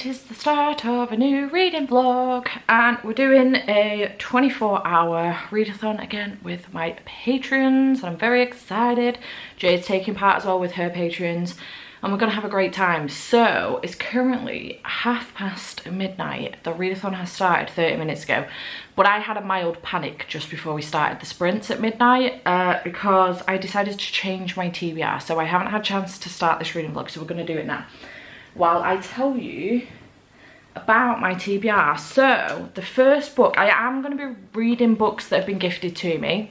it is the start of a new reading vlog, and we're doing a 24-hour readathon again with my patrons, and I'm very excited. Jade's taking part as well with her patrons, and we're gonna have a great time. So it's currently midnight. The readathon has started 30 minutes ago, but I had a mild panic just before we started the sprints at midnight because I decided to change my TBR. So I haven't had a chance to start this reading vlog, so we're gonna do it now while I tell you about my TBR. So the first book, I am going to be reading books that have been gifted to me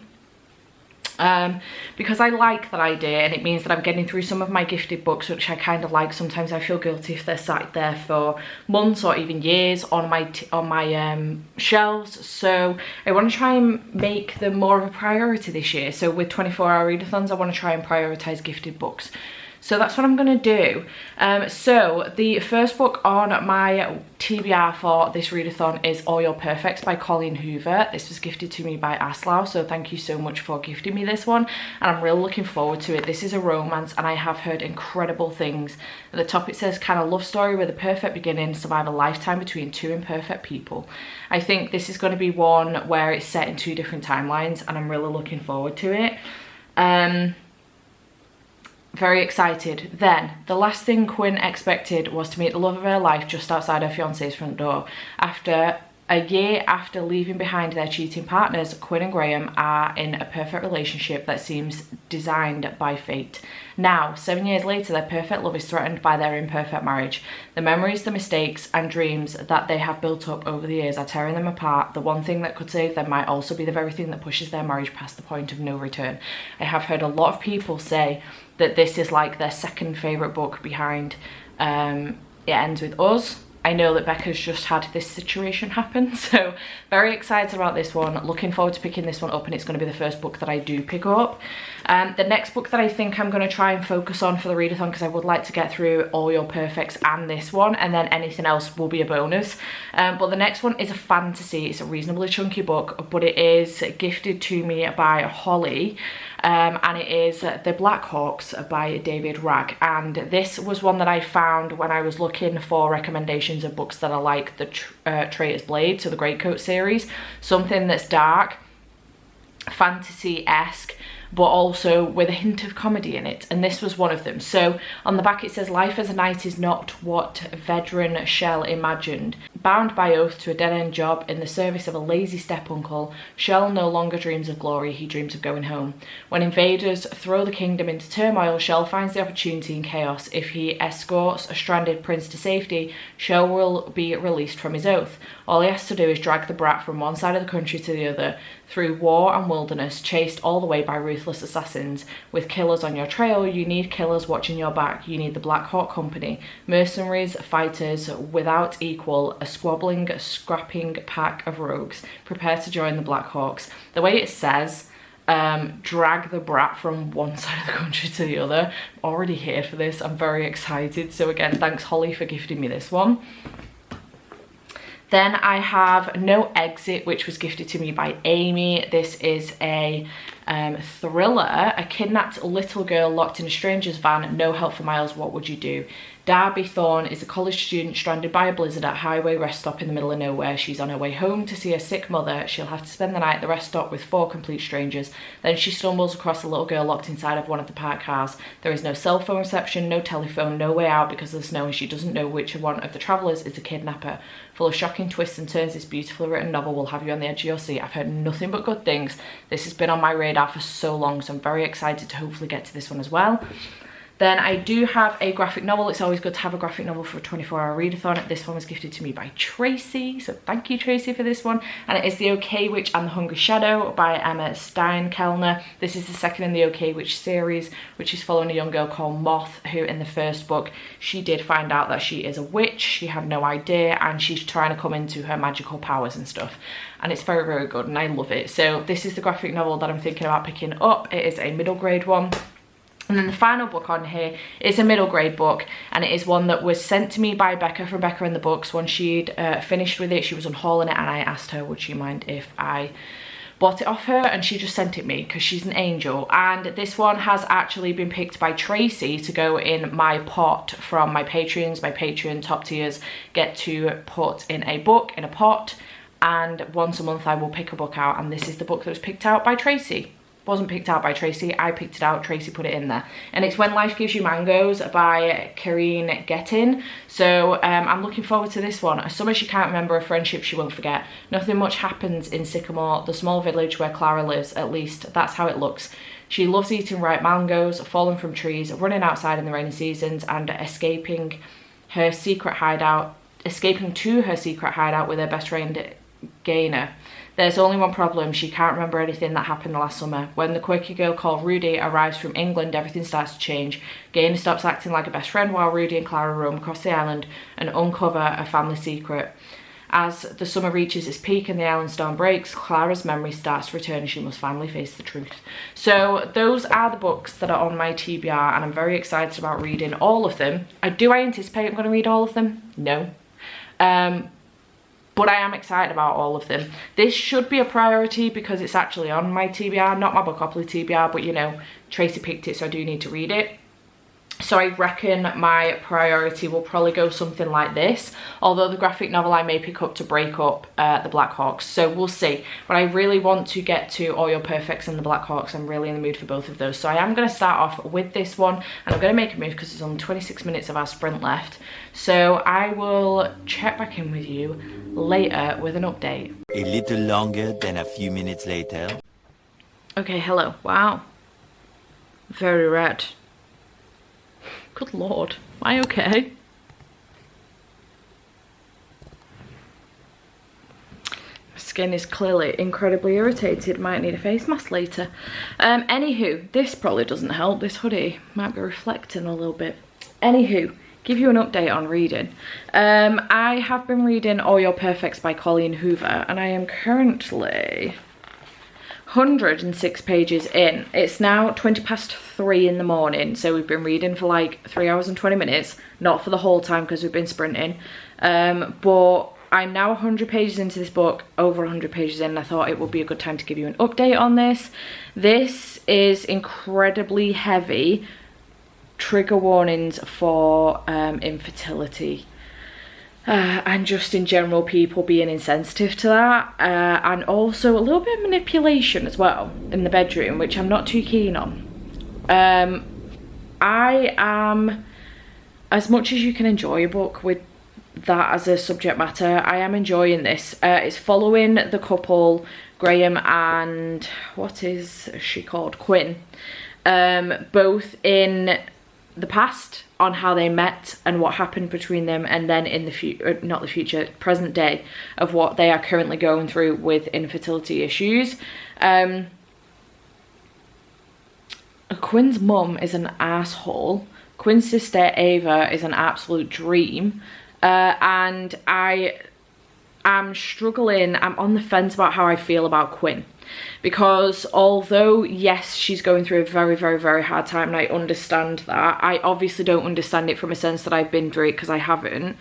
because I like that idea, and it means that I'm getting through some of my gifted books, which I kind of like. Sometimes I feel guilty if they're sat there for months or even years on my shelves, so I want to try and make them more of a priority this year. So with 24-hour readathons, I want to try and prioritize gifted books. So that's what I'm going to do. So the first book on my TBR for this readathon is All Your Perfects by Colleen Hoover. This was gifted to me by Aslaw, so thank you so much for gifting me this one, and I'm really looking forward to it. This is a romance, and I have heard incredible things. At the top it says, kind of love story with a perfect beginning, survive a lifetime between two imperfect people. I think this is going to be one where it's set in two different timelines, and I'm really looking forward to it. Very excited. Then the last thing Quinn expected was to meet the love of her life just outside her fiance's front door. After a year after leaving behind their cheating partners, Quinn and Graham are in a perfect relationship that seems designed by fate. Now, 7 years later, their perfect love is threatened by their imperfect marriage. The memories, the mistakes and dreams that they have built up over the years are tearing them apart. The one thing that could save them might also be the very thing that pushes their marriage past the point of no return. I have heard a lot of people say that this is like their second favourite book behind It Ends With Us. I know that Becca's just had this situation happen, so very excited about this one. Looking forward to picking this one up, and it's going to be the first book that I do pick up. The next book that I think I'm going to try and focus on for the readathon, because I would like to get through All Your Perfects and this one, and then anything else will be a bonus. But the next one is a fantasy. It's a reasonably chunky book, but it is gifted to me by Holly. And it is The Black Hawks by David Ragg, and this was one that I found when I was looking for recommendations of books that are like the Traitor's Blade, so the Greatcoat series, something that's dark, fantasy-esque, but also with a hint of comedy in it, and this was one of them. So on the back it says, life as a knight is not what veteran Shell imagined. Bound by oath to a dead-end job in the service of a lazy step-uncle, Shell no longer dreams of glory, he dreams of going home. When invaders throw the kingdom into turmoil, Shell finds the opportunity in chaos. If he escorts a stranded prince to safety, Shell will be released from his oath. All he has to do is drag the brat from one side of the country to the other, through war and wilderness, chased all the way by ruthless assassins. With killers on your trail, you need killers watching your back. You need the Black Hawk Company. Mercenaries, fighters without equal, a squabbling, scrapping pack of rogues. Prepare to join the Black Hawks. The way it says, drag the brat from one side of the country to the other. I'm already here for this. I'm very excited. So again, thanks Holly for gifting me this one. Then I have No Exit, which was gifted to me by Amy. This is a thriller. A kidnapped little girl locked in a stranger's van, no help for miles, what would you do? Darby Thorne is a college student stranded by a blizzard at a highway rest stop in the middle of nowhere. She's on her way home to see her sick mother. She'll have to spend the night at the rest stop with 4 complete strangers. Then she stumbles across a little girl locked inside of one of the parked cars. There is no cell phone reception, no telephone, no way out because of the snow, and she doesn't know which one of the travellers is the kidnapper. Full of shocking twists and turns, this beautifully written novel will have you on the edge of your seat. I've heard nothing but good things. This has been on my radar for so long, so I'm very excited to hopefully get to this one as well. Then I do have a graphic novel. It's always good to have a graphic novel for a 24-hour readathon. This one was gifted to me by Tracy, so thank you Tracy for this one. And it is The OK Witch and the Hungry Shadow by Emma Steinkellner. This is the second in the OK Witch series, which is following a young girl called Moth, who in the first book, she did find out that she is a witch. She had no idea, and she's trying to come into her magical powers and stuff. And it's very, very good, and I love it. So this is the graphic novel that I'm thinking about picking up. It is a middle grade one. And then the final book on here is a middle grade book, and it is one that was sent to me by Becca from Becca in the Books. When she'd finished with it, she was unhauling it, and I asked her would she mind if I bought it off her and she just sent it me because she's an angel. And this one has actually been picked by Tracy to go in my pot from my Patreons. My Patreon top tiers get to put in a book in a pot, and once a month I will pick a book out, and this is the book that was picked out by Tracy. Wasn't picked out by Tracy, I picked it out, Tracy put it in there. And it's When Life Gives You Mangoes by Karine Gettin. So I'm looking forward to this one. A summer she can't remember, a friendship she won't forget. Nothing much happens in Sycamore, the small village where Clara lives, at least that's how it looks. She loves eating ripe mangoes, falling from trees, running outside in the rainy seasons, and escaping to her secret hideout with her best friend Gaynor. There's only one problem, she can't remember anything that happened last summer. When the quirky girl called Rudy arrives from England, everything starts to change. Gaynor stops acting like a best friend while Rudy and Clara roam across the island and uncover a family secret. As the summer reaches its peak and the island storm breaks, Clara's memory starts to return and she must finally face the truth. So those are the books that are on my TBR, and I'm very excited about reading all of them. Do I anticipate I'm going to read all of them? No. But I am excited about all of them. This should be a priority because it's actually on my TBR, not my Bookopoly TBR, but you know, Tracy picked it, so I do need to read it. So I reckon my priority will probably go something like this, although the graphic novel I may pick up to break up the Blackhawks, so we'll see. But I really want to get to All Your Perfects and the Blackhawks. I'm really in the mood for both of those. So I am going to start off with this one, and I'm going to make a move because there's only 26 minutes of our sprint left. So I will check back in with you later with an update. A little longer than a few minutes later. Okay, hello. Wow. Very red. Good lord. Am I okay? Skin is clearly incredibly irritated. Might need a face mask later. Anywho, this probably doesn't help. This hoodie might be reflecting a little bit. Anywho, give you an update on reading. I have been reading All Your Perfects by Colleen Hoover, and I am currently 106 pages in. It's now 3:20 in the morning, so we've been reading for like 3 hours and 20 minutes, not for the whole time because we've been sprinting. But I'm now 100 pages into this book, over 100 pages in, and I thought it would be a good time to give you an update on this. This is incredibly heavy. Trigger warnings for infertility. And just in general people being insensitive to that, and also a little bit of manipulation as well in the bedroom, which I'm not too keen on. I am, as much as you can enjoy a book with that as a subject matter, I am enjoying this. It's following the couple Graham and what is she called, Quinn, both in the past on how they met and what happened between them, and then in the future, not the future, present day, of what they are currently going through with infertility issues. Quinn's mum is an asshole. Quinn's sister Ava is an absolute dream, and I am struggling. I'm on the fence about how I feel about Quinn, because although yes, she's going through a very, very, very hard time, and I understand that. I obviously don't understand it from a sense that I've been through it, because I haven't.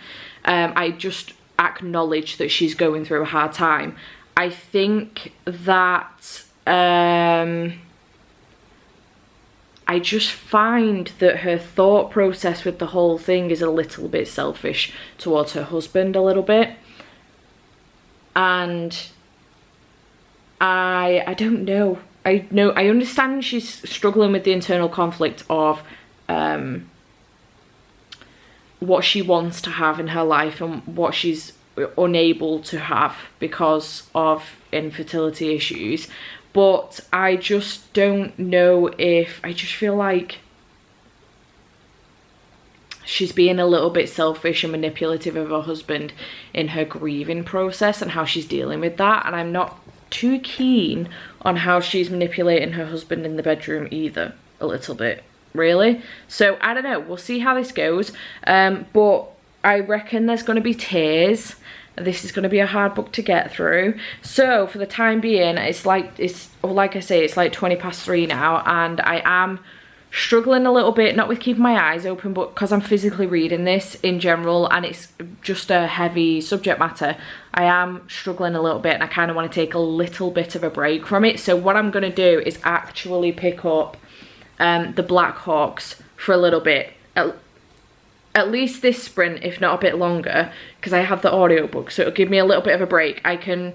I just acknowledge that she's going through a hard time. I think that I just find that her thought process with the whole thing is a little bit selfish towards her husband, a little bit. And I don't know. I understand she's struggling with the internal conflict of what she wants to have in her life and what she's unable to have because of infertility issues. But I just don't know if, I just feel like she's being a little bit selfish and manipulative of her husband in her grieving process and how she's dealing with that. And I'm not too keen on how she's manipulating her husband in the bedroom either, a little bit, really. So I don't know, we'll see how this goes. But I reckon there's going to be tears. This is going to be a hard book to get through. So for the time being, like I say, it's like 3:20 now, and I am struggling a little bit, not with keeping my eyes open, but because I'm physically reading this in general and it's just a heavy subject matter, I am struggling a little bit and I kind of want to take a little bit of a break from it. So what I'm going to do is actually pick up the Black Hawks for a little bit, at least this sprint, if not a bit longer, because I have the audiobook, so it'll give me a little bit of a break. I can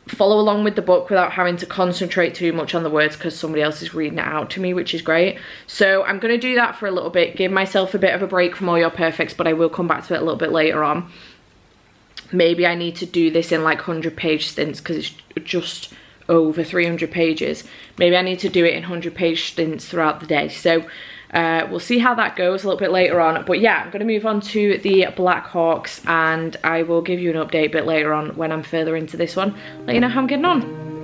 follow along with the book without having to concentrate too much on the words because somebody else is reading it out to me, which is great. So I'm going to do that for a little bit, give myself a bit of a break from All Your Perfects, but I will come back to it a little bit later on. Maybe I need to do this in like 100-page stints because it's just over 300 pages. Maybe I need to do it in 100-page stints throughout the day. So we'll see how that goes a little bit later on. But yeah, I'm going to move on to the Black Hawks and I will give you an update a bit later on when I'm further into this one. Let you know how I'm getting on.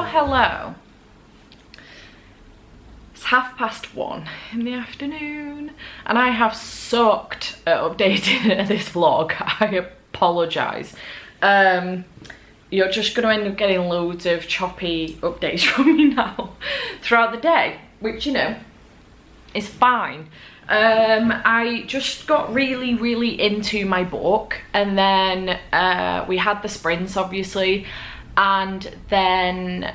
Hello. It's 1:30 in the afternoon and I have sucked at updating this vlog. I apologise. You're just going to end up getting loads of choppy updates from me now throughout the day, which, you know, is fine. I just got really into my book, and then we had the sprints obviously, and then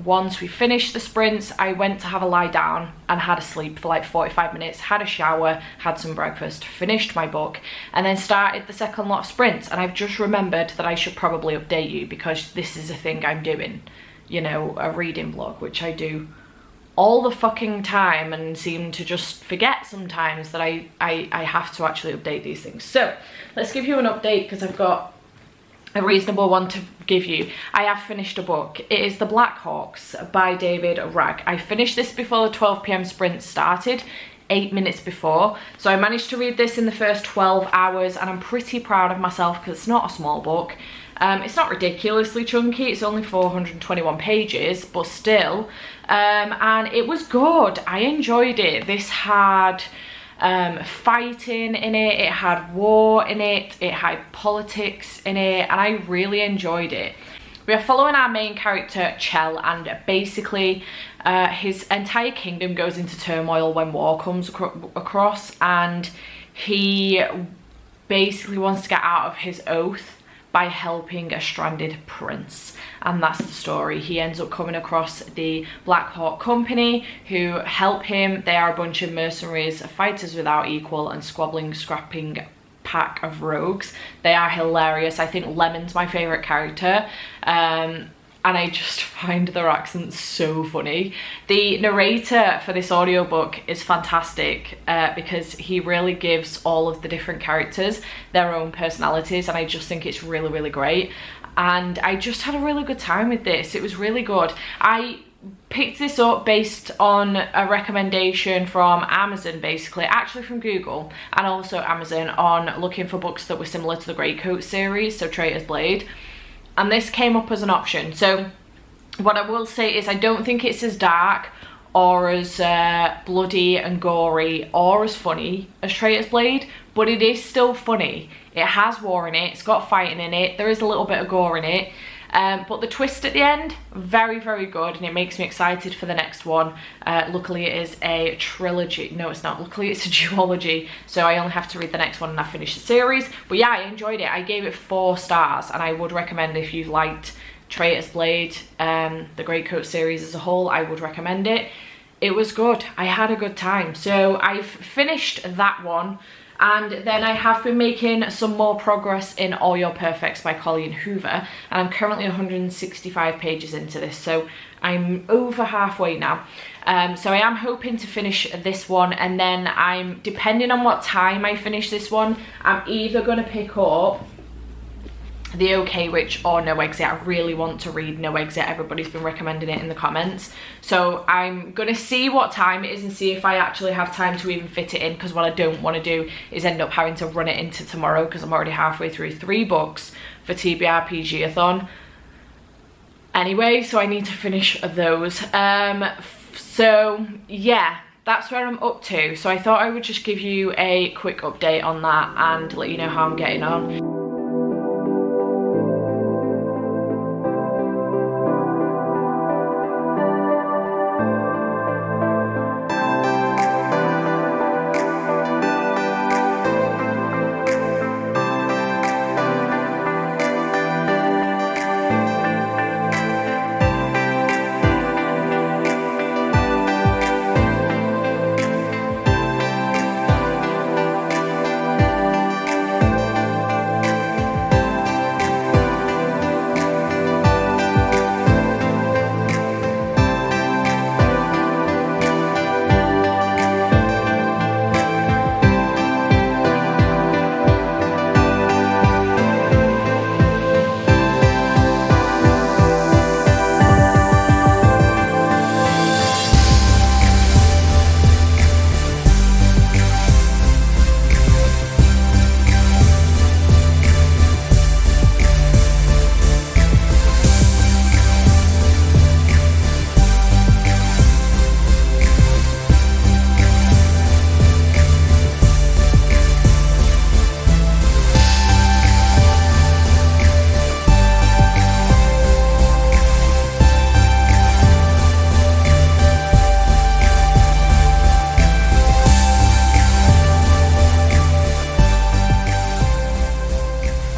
once we finished the sprints I went to have a lie down and had a sleep for like 45 minutes, had a shower, had some breakfast, finished my book, and then started the second lot of sprints. And I've just remembered that I should probably update you because this is a thing I'm doing, you know, a reading vlog, which I do all the fucking time and seem to just forget sometimes that I have to actually update these things. So let's give you an update because I've got a reasonable one to give you. I have finished a book. It is The Black Hawks by David Ragg. I finished this before the 12 p.m. sprint started, 8 minutes before. So I managed to read this in the first 12 hours and I'm pretty proud of myself because it's not a small book. It's not ridiculously chunky, it's only 421 pages, but still. And it was good. I enjoyed it. This had fighting in it, it had war in it, it had politics in it, and I really enjoyed it. We are following our main character Chell, and basically his entire kingdom goes into turmoil when war comes across, and he basically wants to get out of his oath by helping a stranded prince, and that's the story. He ends up coming across the Black Hawk Company who help him. They are a bunch of mercenaries, fighters without equal, and squabbling, scrapping pack of rogues. They are hilarious. I think Lemon's my favourite character, and I just find their accents so funny. The narrator for this audiobook is fantastic because he really gives all of the different characters their own personalities, and I just think it's really great. And I just had a really good time with this. It was really good. I picked this up based on a recommendation from Amazon, basically, actually from Google and also Amazon, on looking for books that were similar to the Greatcoat series, so Traitor's Blade. And this came up as an option. So what I will say is I don't think it's as dark or as bloody and gory or as funny as Traitor's Blade, but it is still funny. It has war in it, it's got fighting in it, there is a little bit of gore in it, but the twist at the end, very good, and it makes me excited for the next one. Luckily it is a trilogy. No, it's not. Luckily it's a duology, so I only have to read the next one and I finish the series. But yeah, I enjoyed it. I gave it 4 stars, and I would recommend, if you've liked Traitor's Blade, the Greatcoat series as a whole, I would recommend it. it was good. I had a good time. So I've finished that one, and then I have been making some more progress in All Your Perfects by Colleen Hoover, and I'm currently 165 pages into this, so I'm over halfway now. So I am hoping to finish this one, and then I'm, depending on what time I finish this one, I'm either going to pick up The OK Witch or No Exit. I really want to read No Exit. Everybody's been recommending it in the comments. So I'm going to see what time it is and see if I actually have time to even fit it in, because what I don't want to do is end up having to run it into tomorrow, because I'm already halfway through 3 books for TBRP Readathon. Anyway, so I need to finish those. So yeah, that's where I'm up to. So I thought I would just give you a quick update on that and let you know how I'm getting on.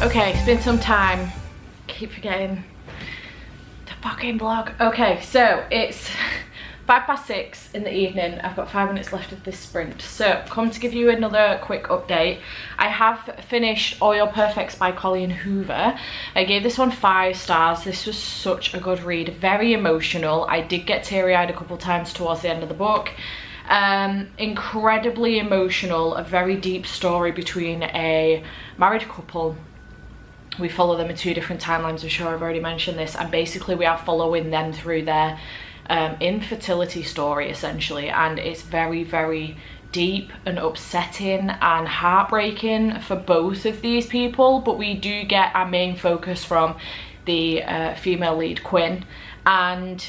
Okay, it's been some time. Keep forgetting to fucking blog. Okay, so it's 6:05 in the evening. I've got 5 minutes left of this sprint. So, come to give you another quick update. I have finished All Your Perfects by Colleen Hoover. I gave this one 5 stars. This was such a good read. Very emotional. I did get teary-eyed a couple times towards the end of the book. Incredibly emotional. A very deep story between a married couple. We follow them in 2 different timelines. I'm sure I've already mentioned this, and basically we are following them through their infertility story essentially, and it's very, very deep and upsetting and heartbreaking for both of these people. But we do get our main focus from the female lead, Quinn, and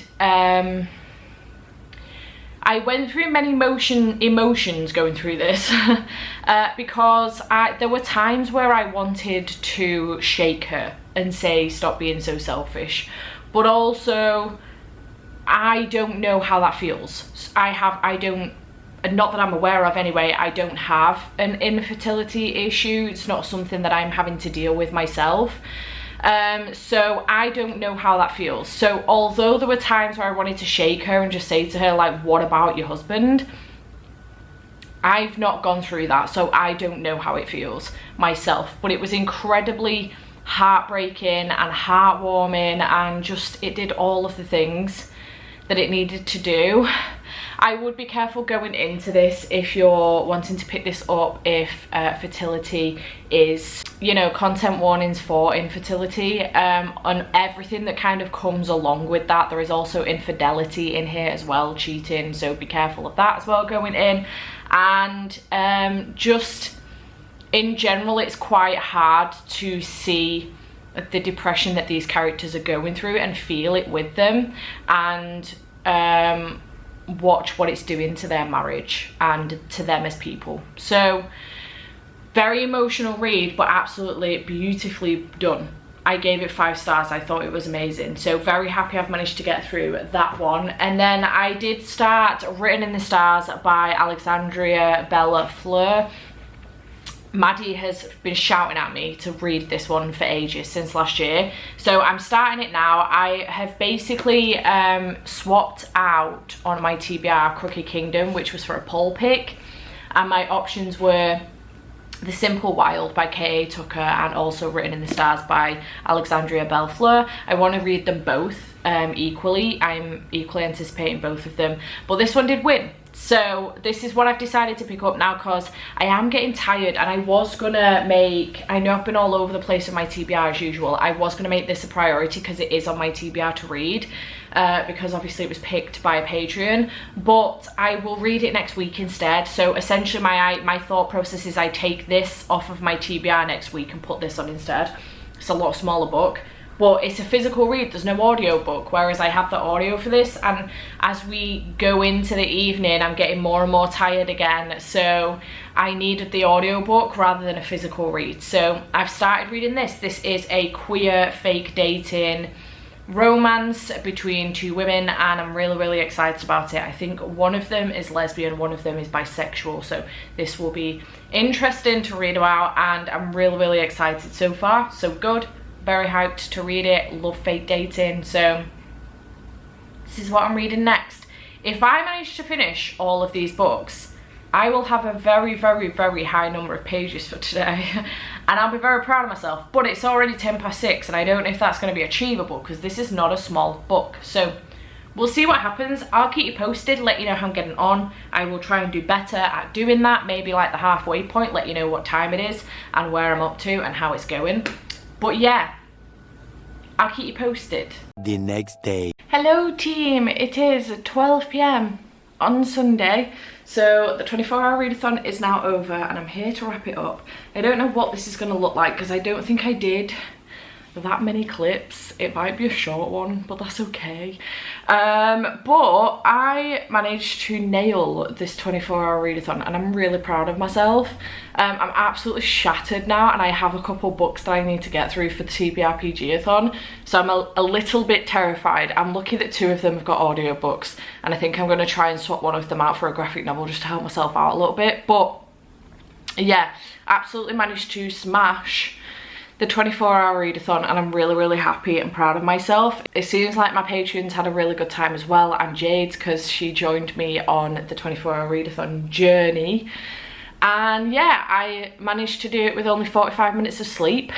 I went through many emotions going through this because there were times where I wanted to shake her and say, stop being so selfish. But also, I don't know how that feels. Not that I'm aware of anyway, I don't have an infertility issue. It's not something that I'm having to deal with myself. So I don't know how that feels. So although there were times where I wanted to shake her and just say to her, like, what about your husband? I've not gone through that, so I don't know how it feels myself. But it was incredibly heartbreaking and heartwarming, and just, it did all of the things that it needed to do. I would be careful going into this if you're wanting to pick this up, if fertility is, you know, content warnings for infertility, on everything that kind of comes along with that. There is also infidelity in here as well, cheating, so be careful of that as well going in. And just in general, it's quite hard to see the depression that these characters are going through and feel it with them, and watch what it's doing to their marriage and to them as people. So very emotional read, but absolutely beautifully done. I gave it 5 stars. I thought it was amazing. So very happy I've managed to get through that one. And then I did start Written in the Stars by Alexandria Bella Fleur. Maddie has been shouting at me to read this one for ages, since last year. So I'm starting it now. I have basically swapped out on my TBR Crooked Kingdom, which was for a poll pick. And my options were The Simple Wild by K.A. Tucker and also Written in the Stars by Alexandria Bellefleur. I want to read them both equally. I'm equally anticipating both of them. But this one did win. So this is what I've decided to pick up now, because I am getting tired, and I was gonna make, I know I've been all over the place with my TBR as usual, I was gonna make this a priority because it is on my TBR to read, because obviously it was picked by a Patreon, but I will read it next week instead. So essentially my thought process is I take this off of my TBR next week and put this on instead. It's a lot smaller book, but it's a physical read, there's no audio book, whereas I have the audio for this, and as we go into the evening I'm getting more and more tired again, so I needed the audio book rather than a physical read. So I've started reading this. This is a queer fake dating romance between two women, and I'm really excited about it. I think one of them is lesbian, one of them is bisexual, so this will be interesting to read about, and I'm really excited so far. So good. Very hyped to read it. Love fake dating, so this is what I'm reading next. If I manage to finish all of these books, I will have a very high number of pages for today and I'll be very proud of myself. But it's already 6:10 and I don't know if that's going to be achievable because this is not a small book, so we'll see what happens. I'll keep you posted, let you know how I'm getting on. I will try and do better at doing that, maybe like the halfway point, let you know what time it is and where I'm up to and how it's going. But yeah, I'll keep you posted. The next day. Hello team, it is 12 p.m. on Sunday. So the 24-hour readathon is now over and I'm here to wrap it up. I don't know what this is going to look like because I don't think I did that many clips. It might be a short one, but that's okay. But I managed to nail this 24-hour readathon and I'm really proud of myself. I'm absolutely shattered now and I have a couple books that I need to get through for the TBRPG-a-thon, so I'm a little bit terrified. I'm lucky that 2 of them have got audiobooks and I think I'm going to try and swap one of them out for a graphic novel just to help myself out a little bit. But yeah, absolutely managed to smash the 24-hour readathon and I'm really happy and proud of myself. It seems like my patrons had a really good time as well, and Jade's, because she joined me on the 24-hour readathon journey. And yeah, I managed to do it with only 45 minutes of sleep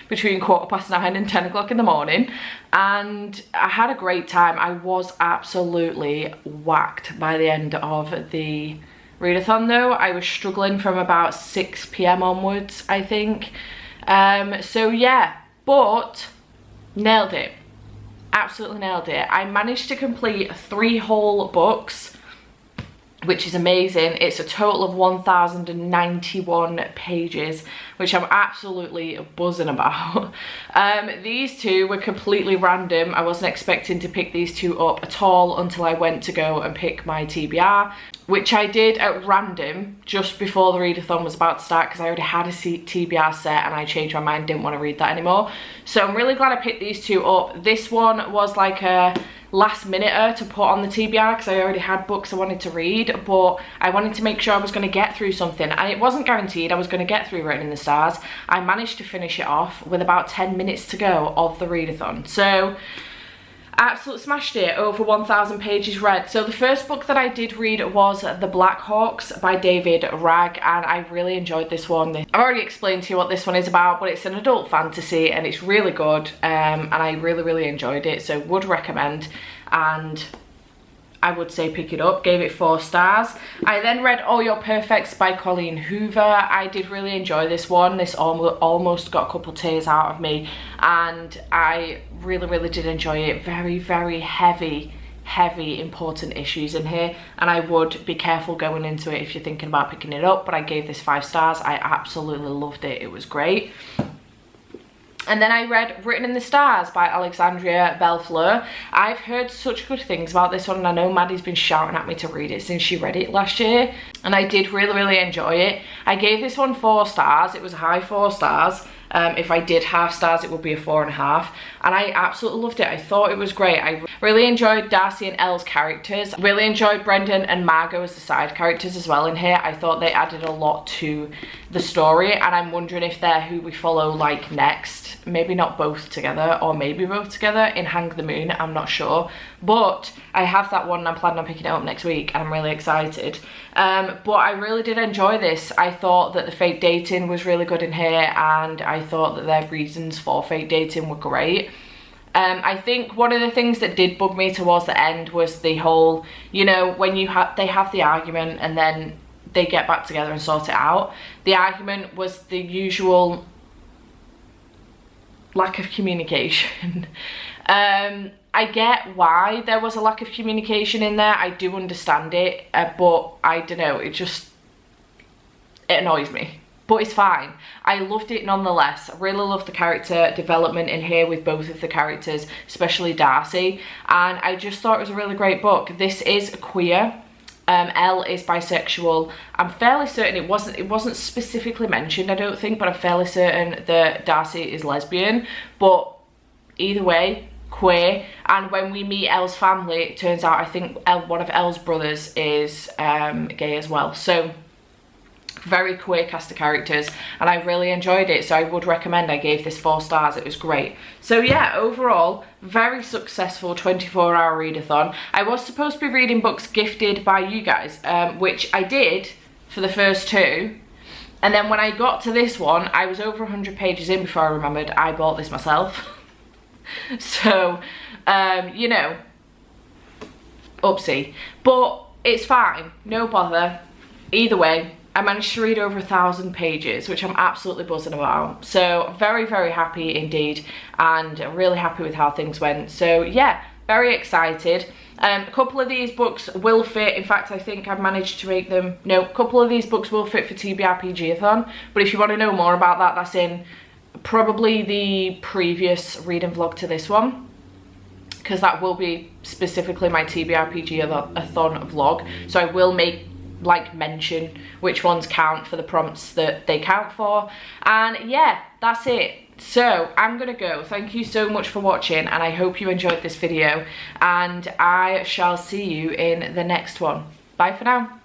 between 9:15 and 10 o'clock in the morning, and I had a great time. I was absolutely whacked by the end of the readathon though. I was struggling from about 6 p.m. onwards, I think. So yeah, but nailed it. Absolutely nailed it. I managed to complete 3 whole books, which is amazing. It's a total of 1,091 pages, which I'm absolutely buzzing about. These 2 were completely random. I wasn't expecting to pick these 2 up at all until I went to go and pick my TBR, which I did at random just before the readathon was about to start because I already had a TBR set and I changed my mind, didn't want to read that anymore. So I'm really glad I picked these 2 up. This one was like a last minute to put on the TBR because I already had books I wanted to read, but I wanted to make sure I was going to get through something, and it wasn't guaranteed I was going to get through Written in the Stars. I managed to finish it off with about 10 minutes to go of the readathon, so absolutely smashed it. Over 1,000 pages read. So the first book that I did read was The Black Hawks by David Ragg, and I really enjoyed this one. I've already explained to you what this one is about, but it's an adult fantasy and it's really good, and I really enjoyed it, so would recommend, and I would say pick it up. Gave it 4 stars. I then read All Your Perfects by Colleen Hoover. I did really enjoy this one. This almost got a couple tears out of me, and I really did enjoy it. Very heavy important issues in here, and I would be careful going into it if you're thinking about picking it up, but I gave this 5 stars. I absolutely loved it. It was great. And then I read Written in the Stars by Alexandria Bellefleur. I've heard such good things about this one, and I know Maddie's been shouting at me to read it since she read it last year, and I did really enjoy it. I gave this one 4 stars. It was a high 4 stars. If I did half stars, it would be a 4.5, and I absolutely loved it. I thought it was great. I really enjoyed Darcy and Elle's characters. Really enjoyed Brendan and Margot as the side characters as well in here. I thought they added a lot to the story, and I'm wondering if they're who we follow like next. Maybe not both together, or maybe both together in Hang the Moon, I'm not sure. But I have that one and I'm planning on picking it up next week, and I'm really excited. But I really did enjoy this. I thought that the fake dating was really good in here, and I thought that their reasons for fake dating were great. I think one of the things that did bug me towards the end was the whole, you know, when they have the argument and then they get back together and sort it out. The argument was the usual lack of communication. I get why there was a lack of communication in there. I do understand it, but I don't know, it annoys me. But it's fine. I loved it nonetheless. I really loved the character development in here with both of the characters, especially Darcy. And I just thought it was a really great book. This is queer. Elle is bisexual. I'm fairly certain it wasn't specifically mentioned, I don't think, but I'm fairly certain that Darcy is lesbian. But either way, queer. And when we meet Elle's family, it turns out I think one of Elle's brothers is gay as well. So very queer cast of characters, and I really enjoyed it, so I would recommend. I gave this 4 stars. It was great. So yeah, overall, very successful 24-hour readathon. I was supposed to be reading books gifted by you guys, which I did for the first 2, and then when I got to this one, I was over 100 pages in before I remembered I bought this myself. So you know, oopsie, but it's fine, no bother. Either way, I managed to read over 1,000 pages, which I'm absolutely buzzing about. So very, very happy indeed, and really happy with how things went. So yeah, very excited. A couple of these books will fit. In fact, I think I've managed to make them, no, a couple of these books will fit for TBRPG-a-thon. But if you want to know more about that, that's in probably the previous reading vlog to this one, because that will be specifically my TBRPG-a-thon vlog. So I will mention which ones count for the prompts that they count for. And yeah, that's it. So I'm gonna go. Thank you so much for watching, and I hope you enjoyed this video, and I shall see you in the next one. Bye for now.